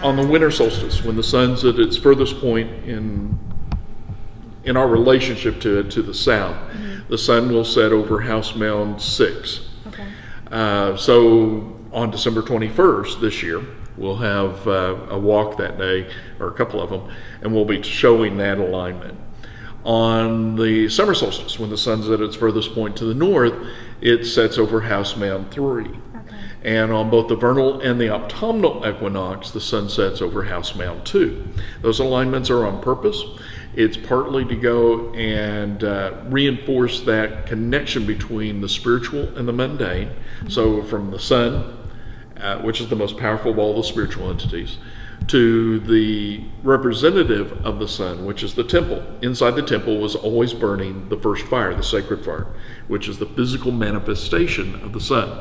on the winter solstice, when the sun's at its furthest point in our relationship to it, to the south, the sun will set over House Mound 6. Okay. So on December 21st this year, we'll have a walk that day, or a couple of them, and we'll be showing that alignment. On the summer solstice, when the sun's at its furthest point to the north, it sets over House Mound 3. Okay. And on both the vernal and the autumnal equinox, the sun sets over House Mound 2. Those alignments are on purpose. It's partly to go and reinforce that connection between the spiritual and the mundane. So from the sun, which is the most powerful of all the spiritual entities, to the representative of the sun, which is the temple. Inside the temple was always burning the first fire, the sacred fire, which is the physical manifestation of the sun.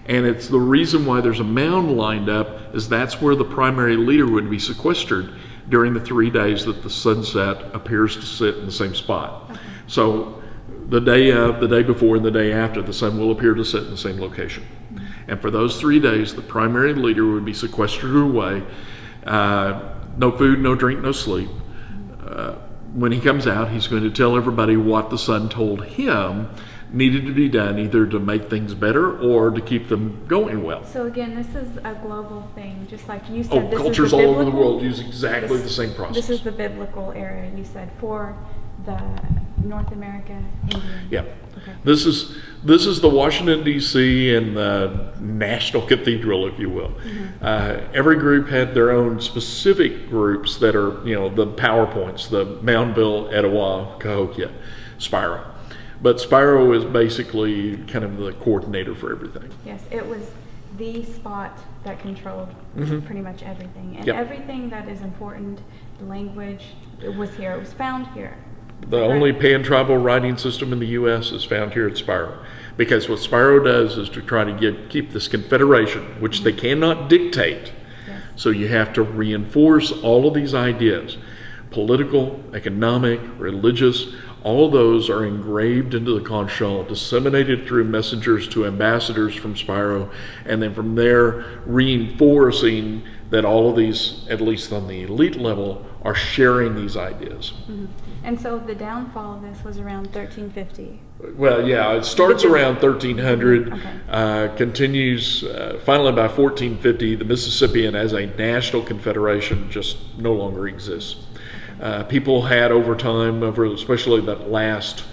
And it's the reason why there's a mound lined up, is that's where the primary leader would be sequestered during the 3 days that the sunset appears to sit in the same spot. Okay. So the day of, the day before, and the day after, the sun will appear to sit in the same location. And for those 3 days, the primary leader would be sequestered away. No food, no drink, no sleep. When he comes out, he's going to tell everybody what the sun told him needed to be done, either to make things better or to keep them going well. So again, this is a global thing, just like you said. This Cultures is the all over the biblical- world use exactly the same process. This is the biblical area, you said, for the North America Indian. Yeah. Okay. This is the Washington, D.C. and the National Cathedral, if you will. Every group had their own specific groups that are, the PowerPoints, the Moundville, Etowah, Cahokia, Spiro. But Spiro is basically kind of the coordinator for everything. Yes, it was the spot that controlled pretty much everything. And Yep. everything that is important, the language, it was here. It was found here. The only pan-tribal writing system in the U.S. is found here at Spiro. Because what Spiro does is to try to keep this confederation, which they cannot dictate. Yes. So you have to reinforce all of these ideas. Political, economic, religious, all of those are engraved into the conch shell, disseminated through messengers to ambassadors from Spiro, and then from there reinforcing that all of these, at least on the elite level, are sharing these ideas. And so the downfall of this was around 1350. Well, yeah, it starts around 1300, Okay. continues finally by 1450. The Mississippian as a national confederation just no longer exists. People had over time, especially that last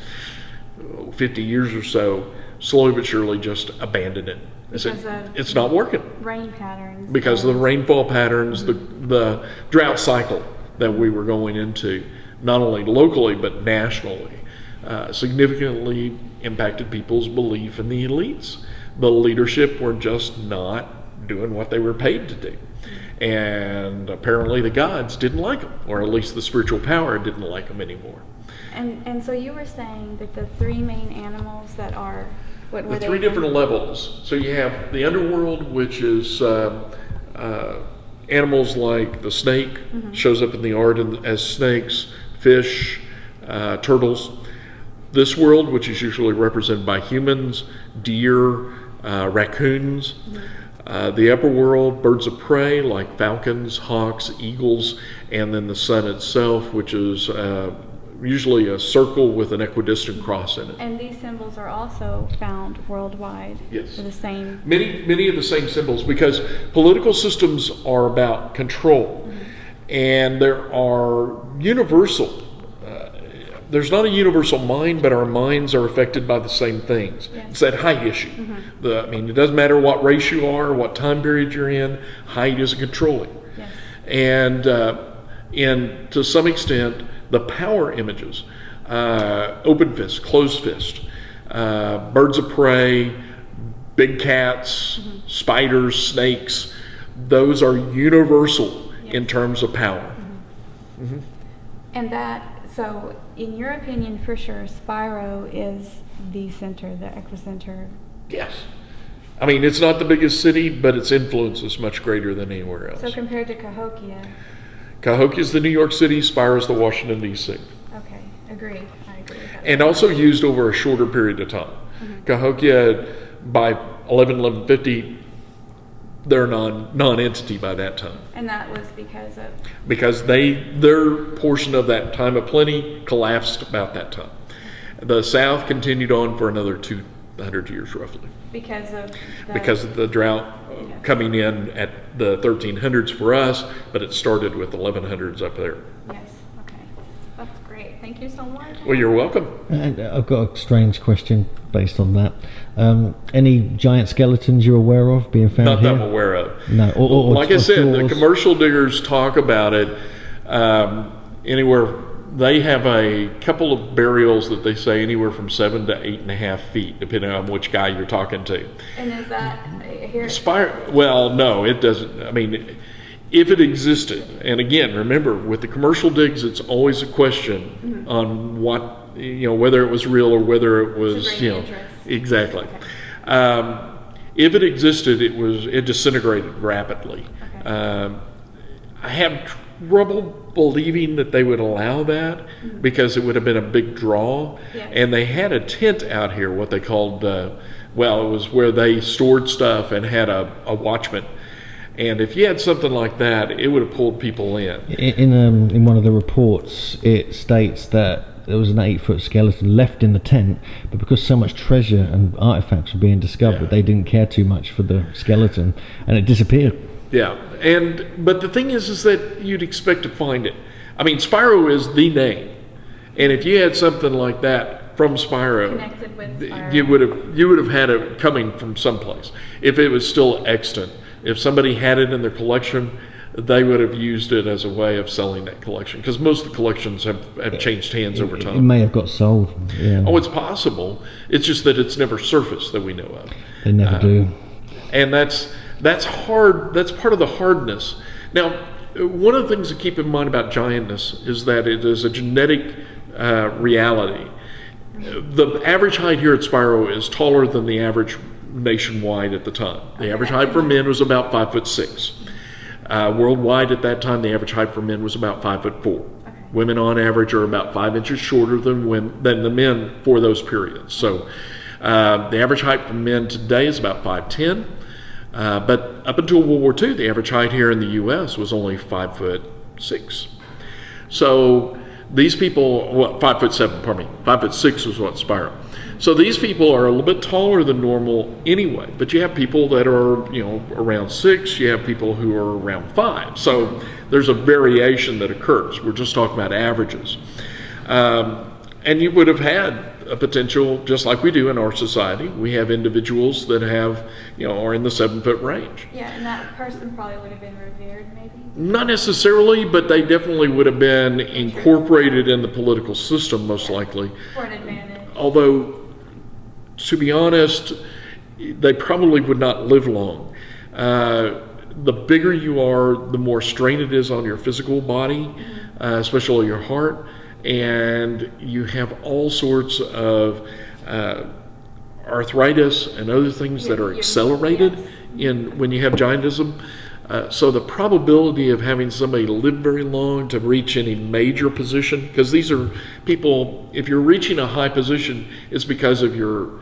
50 years or so, slowly but surely just abandoned it. It's not working. Rain patterns. Because of the rainfall patterns, the drought cycle that we were going into, not only locally but nationally, significantly impacted people's belief in the elites. The leadership were just not doing what they were paid to do. And apparently the gods didn't like them, or at least the spiritual power didn't like them anymore. And so you were saying that the three main animals that are, what were The they? three different levels. So you have the Underworld, which is animals like the snake, shows up in the art as snakes, fish, turtles. This world, which is usually represented by humans, deer, raccoons. The upper world, birds of prey like falcons, hawks, eagles, and then the sun itself, which is usually a circle with an equidistant cross in it. And these symbols are also found worldwide. Yes. For the same. Many of the same symbols, because political systems are about control, and there are universal. There's not a universal mind, but our minds are affected by the same things. Yes. It's that height issue. It doesn't matter what race you are, what time period you're in, height is controlling. Yes. And to some extent, the power images, open fist, closed fist, birds of prey, big cats, spiders, snakes, those are universal in terms of power. And so in your opinion, for sure, Spiro is the center, the epicenter. Yes. I mean, it's not the biggest city, but its influence is much greater than anywhere else. So compared to Cahokia. Cahokia is the New York City, Spiro is the Washington, D.C. Okay, agreed. I agree with that. And also used over a shorter period of time. Cahokia, by 1150, they're non-entity by that time. And that was Because their portion of that time of plenty collapsed about that time. The South continued on for another 200 years roughly. because of the drought coming in at the 1300s for us, but it started with 1100s up there. Yes, okay. That's great. Thank you so much. Well, you're welcome. And I've got a strange question based on that. Any giant skeletons you're aware of being found Not here? that I'm aware of. No. Like I said, the jaws? commercial diggers talk about it anywhere. They have a couple of burials that they say anywhere from 7 to 8.5 feet, depending on which guy you're talking to. And is that here? Well, no, it doesn't. I mean, if it existed, and again, remember, with the commercial digs, it's always a question on what, whether it was real or whether it was, interest. Exactly. Okay. If it existed, it disintegrated rapidly. Okay. I have trouble believing that they would allow that because it would have been a big draw. Yes. And they had a tent out here, what they called, it was where they stored stuff and had a watchman. And if you had something like that, it would have pulled people in. In one of the reports, it states that there was an 8-foot skeleton left in the tent, but because so much treasure and artifacts were being discovered, they didn't care too much for the skeleton, and it disappeared. Yeah, but the thing is that you'd expect to find it. I mean, Spiro is the name, and if you had something like that from Spiro, Connected with Spiro. you would have had it coming from someplace. If it was still extant, if somebody had it in their collection, they would have used it as a way of selling that collection, because most of the collections have changed hands over time. It may have got sold. Yeah. Oh, it's possible. It's just that it's never surfaced that we know of. They never do. And that's hard. That's part of the hardness. Now, one of the things to keep in mind about giantness is that it is a genetic reality. The average height here at Spiro is taller than the average nationwide at the time. The average height for men was about 5'6". Worldwide at that time, the average height for men was about 5'4". Okay. Women on average are about 5 inches shorter than the men for those periods. So the average height for men today is about 5'10". But up until World War II, the average height here in the U.S. was only 5'6". So these people, 5'7", pardon me, 5'6" was what Spiro. So these people are a little bit taller than normal anyway, but you have people that are, around 6, you have people who are around 5. So there's a variation that occurs. We're just talking about averages. And you would have had a potential, just like we do in our society. We have individuals that have, are in the 7-foot range. Yeah, and that person probably would have been revered, maybe? Not necessarily, but they definitely would have been incorporated in the political system, most likely. For an advantage. Although, to be honest, they probably would not live long. The bigger you are, the more strain it is on your physical body, especially your heart. And you have all sorts of arthritis and other things that are accelerated when you have giantism. So the probability of having somebody live very long to reach any major position, because these are people, if you're reaching a high position, it's because of your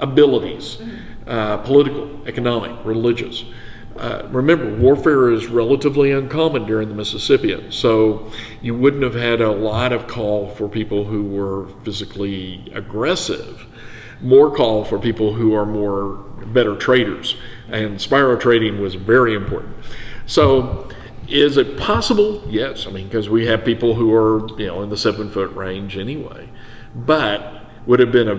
abilities, political, economic, religious. Remember, warfare is relatively uncommon during the Mississippian, so you wouldn't have had a lot of call for people who were physically aggressive. More call for people who are better traders, and Spiro trading was very important. So, is it possible? Yes, because we have people who are in the 7-foot range anyway, but would have been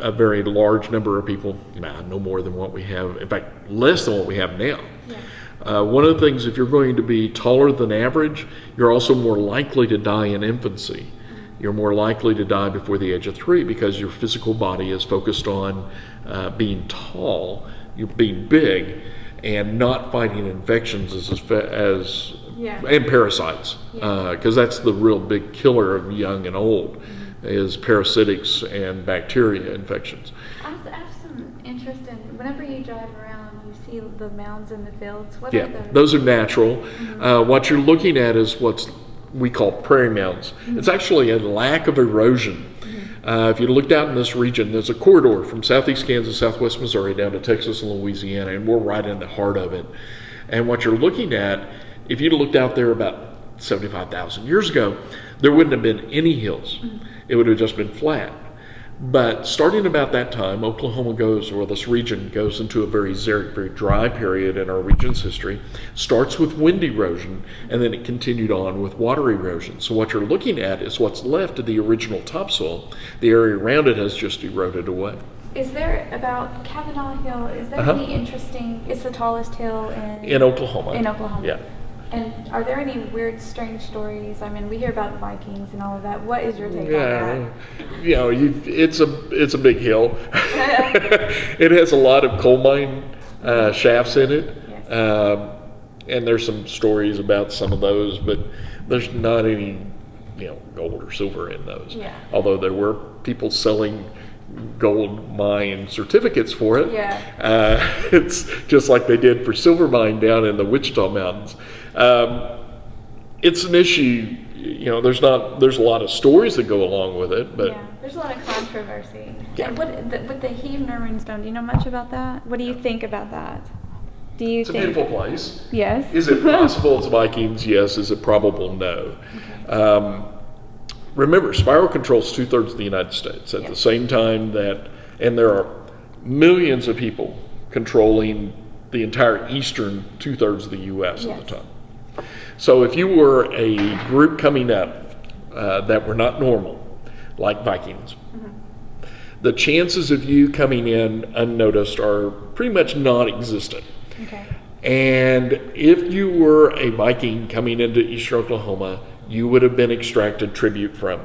a very large number of people, no more than what we have, in fact, less than what we have now. Yeah. One of the things, if you're going to be taller than average, you're also more likely to die in infancy. You're more likely to die before the age of 3 because your physical body is focused on being tall, you're being big, and not fighting infections and parasites, because that's the real big killer of young and old. Is parasitics and bacteria infections. I have some interest in, whenever you drive around, you see the mounds in the fields. What Yeah, are those? those are natural. What you're looking at is what we call prairie mounds. It's actually a lack of erosion. If you looked out in this region, there's a corridor from southeast Kansas, southwest Missouri, down to Texas and Louisiana, and we're right in the heart of it. And what you're looking at, if you'd looked out there about 75,000 years ago, there wouldn't have been any hills. It would have just been flat. But starting about that time, Oklahoma goes, or this region goes into a very xeric, very dry period in our region's history. Starts with wind erosion, and then it continued on with water erosion. So what you're looking at is what's left of the original topsoil. The area around it has just eroded away. Is there, about Kavanaugh Hill, is there any interesting, it's the tallest hill in Oklahoma. In Oklahoma. Yeah. And are there any weird, strange stories? I mean, we hear about Vikings and all of that. What is your take on that? You know, it's a big hill. It has a lot of coal mine shafts in it. Yes. And there's some stories about some of those, but there's not any, gold or silver in those. Yeah. Although there were people selling gold mine certificates for it. Yeah. It's just like they did for silver mine down in the Wichita Mountains. It's an issue, there's a lot of stories that go along with it, but yeah, there's a lot of controversy. Yeah. And with the Heavener Runestone, do you know much about that? What do you think about that? Do you it's think a beautiful place. Yes. Is it possible it's Vikings? Yes. Is it probable? No. Okay. Remember, Spiro controls 2/3 of the United States at the same time and there are millions of people controlling the entire eastern 2/3 of the U.S. at the time. So if you were a group coming up that were not normal, like Vikings, the chances of you coming in unnoticed are pretty much non-existent. Okay. And if you were a Viking coming into eastern Oklahoma, you would have been extracted tribute from.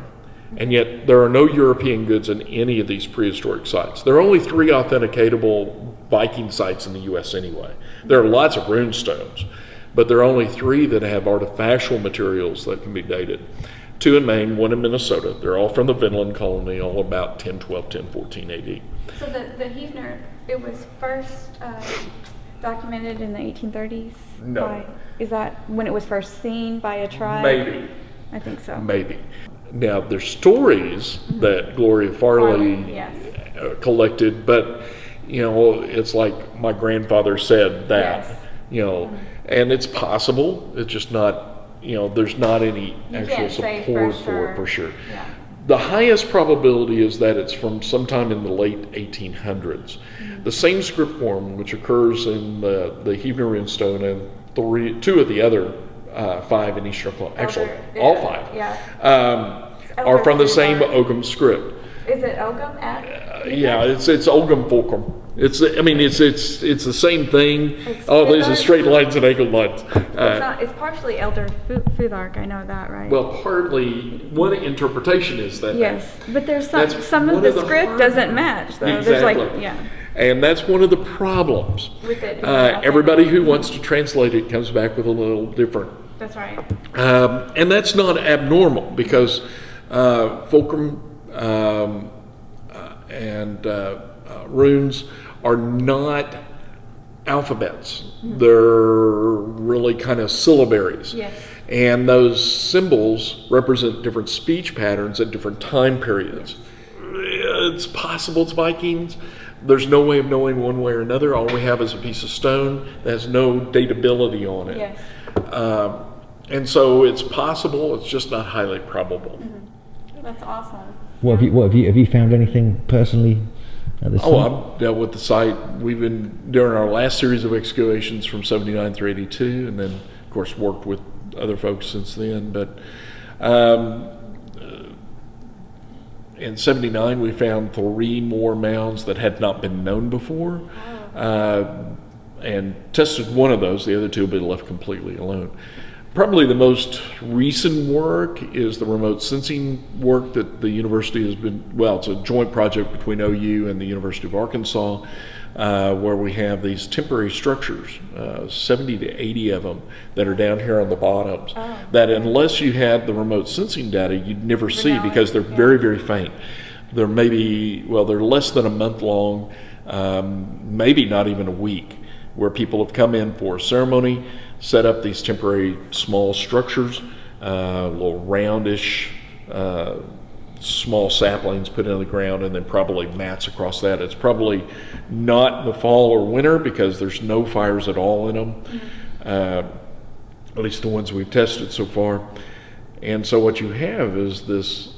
And yet there are no European goods in any of these prehistoric sites. There are only 3 authenticatable Viking sites in the U.S. anyway. There are lots of rune stones, but there are only 3 that have artifactual materials that can be dated. 2 in Maine, 1 in Minnesota. They're all from the Vinland colony, all about 1012, 1014 AD. So the Heavener, it was first documented in the 1830s? No. Is that when it was first seen by a tribe? Maybe. I think so. Maybe. Now, there's stories that Gloria Farley collected, but, it's like my grandfather said that, and it's possible. It's just not, there's not any actual support for it for sure. Yeah. The highest probability is that it's from sometime in the late 1800s. The same script form, which occurs in the Heavener Runestone and 2 of the other 5 in Eastern Oklahoma, actually all 5, are from the same Ogham script. Is it Ogham it's Ogham Fulcrum. It's the same thing. These are straight lines and angled lines. It's partially Elder Futhark, I know that, right? Well, partly one interpretation is that. Yes, but there's some of the script doesn't match, though. Exactly. There's and that's one of the problems. With it, everybody who wants to translate it comes back with a little different. That's right. And that's not abnormal because fulcrum and runes are not alphabets. They're really kind of syllabaries. Yes. And those symbols represent different speech patterns at different time periods. It's possible it's Vikings. There's no way of knowing one way or another. All we have is a piece of stone that has no datability on it. Yes. And so it's possible, it's just not highly probable. That's awesome. What have you found anything personally at this site? I've dealt with the site. We've been doing our last series of excavations from 79 through 82, and then of course worked with other folks since then. But in 79 we found 3 more mounds that had not been known before, and tested one of those. The other 2 have been left completely alone. Probably the most recent work is the remote sensing work that the university has been, it's a joint project between OU and the University of Arkansas, where we have these temporary structures, 70 to 80 of them that are down here on the bottoms, that unless you had the remote sensing data, you'd never see because they're very, very faint. They're they're less than a month long, maybe not even a week, where people have come in for a ceremony, set up these temporary small structures, little roundish small saplings put into the ground and then probably mats across that. It's probably not in the fall or winter because there's no fires at all in them, at least the ones we've tested so far. And so what you have is this,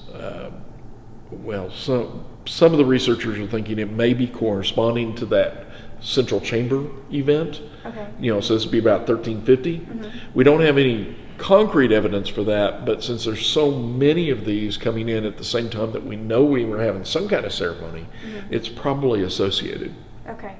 some of the researchers are thinking it may be corresponding to that central chamber event. Okay. So this would be about 1350. We don't have any concrete evidence for that, but since there's so many of these coming in at the same time that we know we were having some kind of ceremony, it's probably associated. Okay.